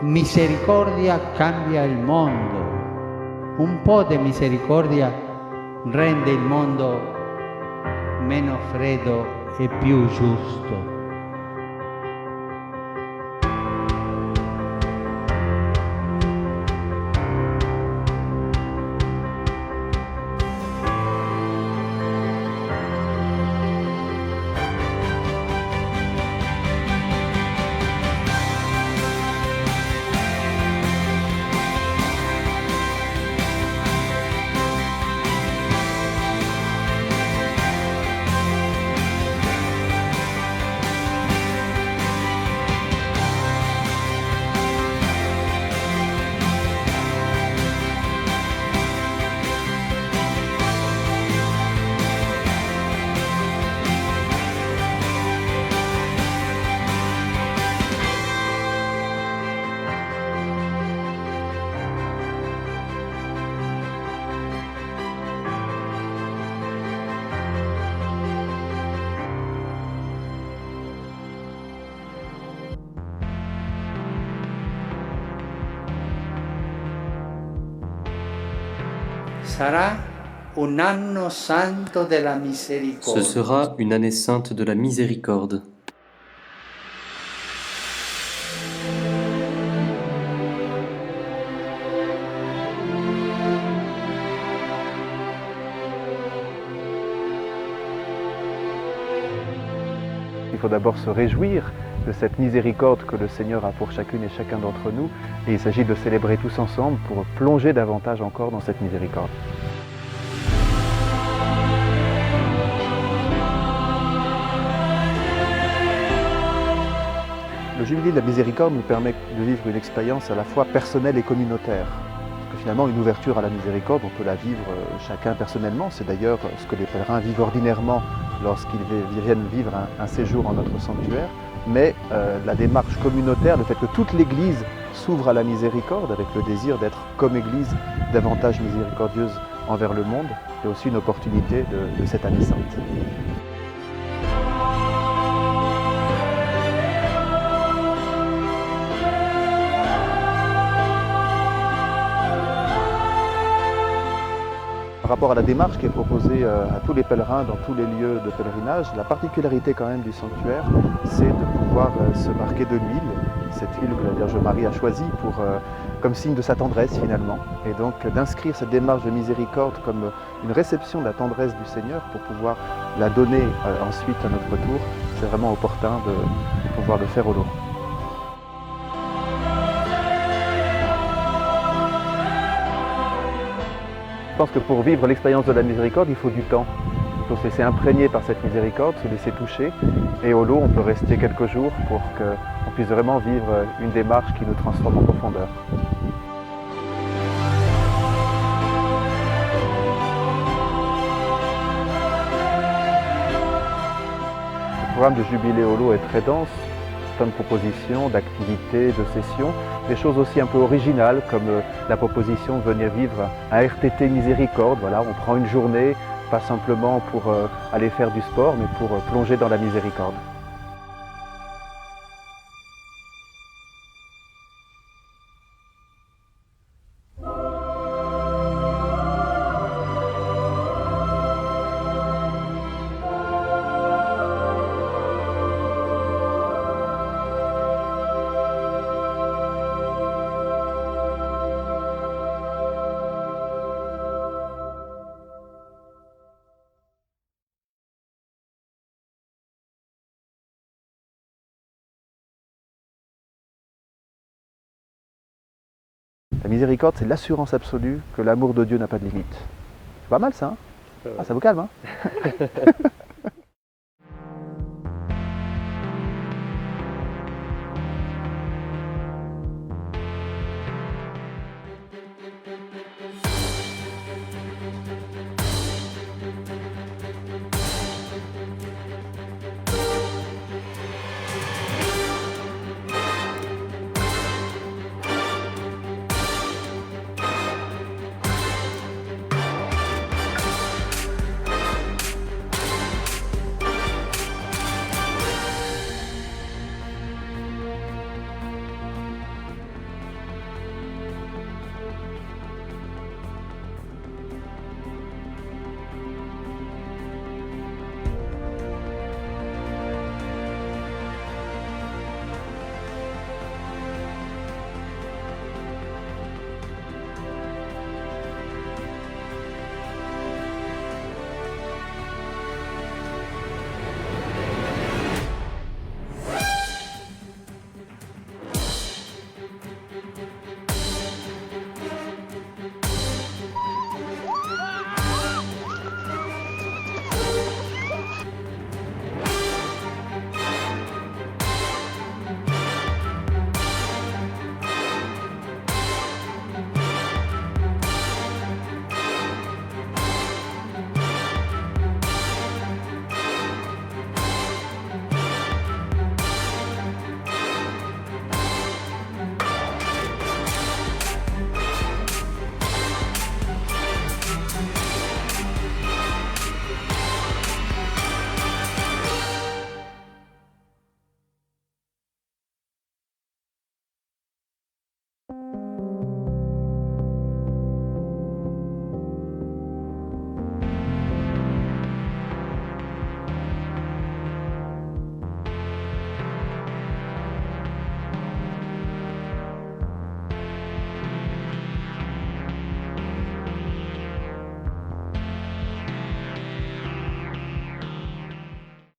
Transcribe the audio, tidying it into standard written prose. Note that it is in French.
misericordia cambia il mondo. Un po' di misericordia rende il mondo meno freddo e più giusto. Sarà un anno santo della misericordia. Ce sera une année sainte de la miséricorde. Il faut d'abord se réjouir de cette miséricorde que le Seigneur a pour chacune et chacun d'entre nous. Et il s'agit de célébrer tous ensemble pour plonger davantage encore dans cette miséricorde. Le Jubilé de la miséricorde nous permet de vivre une expérience à la fois personnelle et communautaire. Parce que finalement, une ouverture à la miséricorde, on peut la vivre chacun personnellement. C'est d'ailleurs ce que les pèlerins vivent ordinairement lorsqu'ils viennent vivre un séjour en notre sanctuaire. Mais la démarche communautaire, le fait que toute l'Église s'ouvre à la miséricorde, avec le désir d'être comme Église davantage miséricordieuse envers le monde, est aussi une opportunité de cette année sainte. Par rapport à la démarche qui est proposée à tous les pèlerins dans tous les lieux de pèlerinage, la particularité quand même du sanctuaire, c'est de pouvoir se marquer de l'huile, cette huile que la Vierge Marie a choisie comme signe de sa tendresse finalement. Et donc d'inscrire cette démarche de miséricorde comme une réception de la tendresse du Seigneur pour pouvoir la donner ensuite à notre tour, c'est vraiment opportun de pouvoir le faire au lot. Je pense que pour vivre l'expérience de la miséricorde, il faut du temps. Il faut se laisser imprégner par cette miséricorde, se laisser toucher. Et au lot, on peut rester quelques jours pour qu'on puisse vraiment vivre une démarche qui nous transforme en profondeur. Le programme de Jubilé au lot est très dense. Plein de propositions, d'activités, de sessions, des choses aussi un peu originales comme la proposition de venir vivre un RTT miséricorde. Voilà, on prend une journée, pas simplement pour aller faire du sport, mais pour plonger dans la miséricorde. La miséricorde, c'est l'assurance absolue que l'amour de Dieu n'a pas de limite. C'est pas mal ça, hein? Ah, ça vous calme, hein?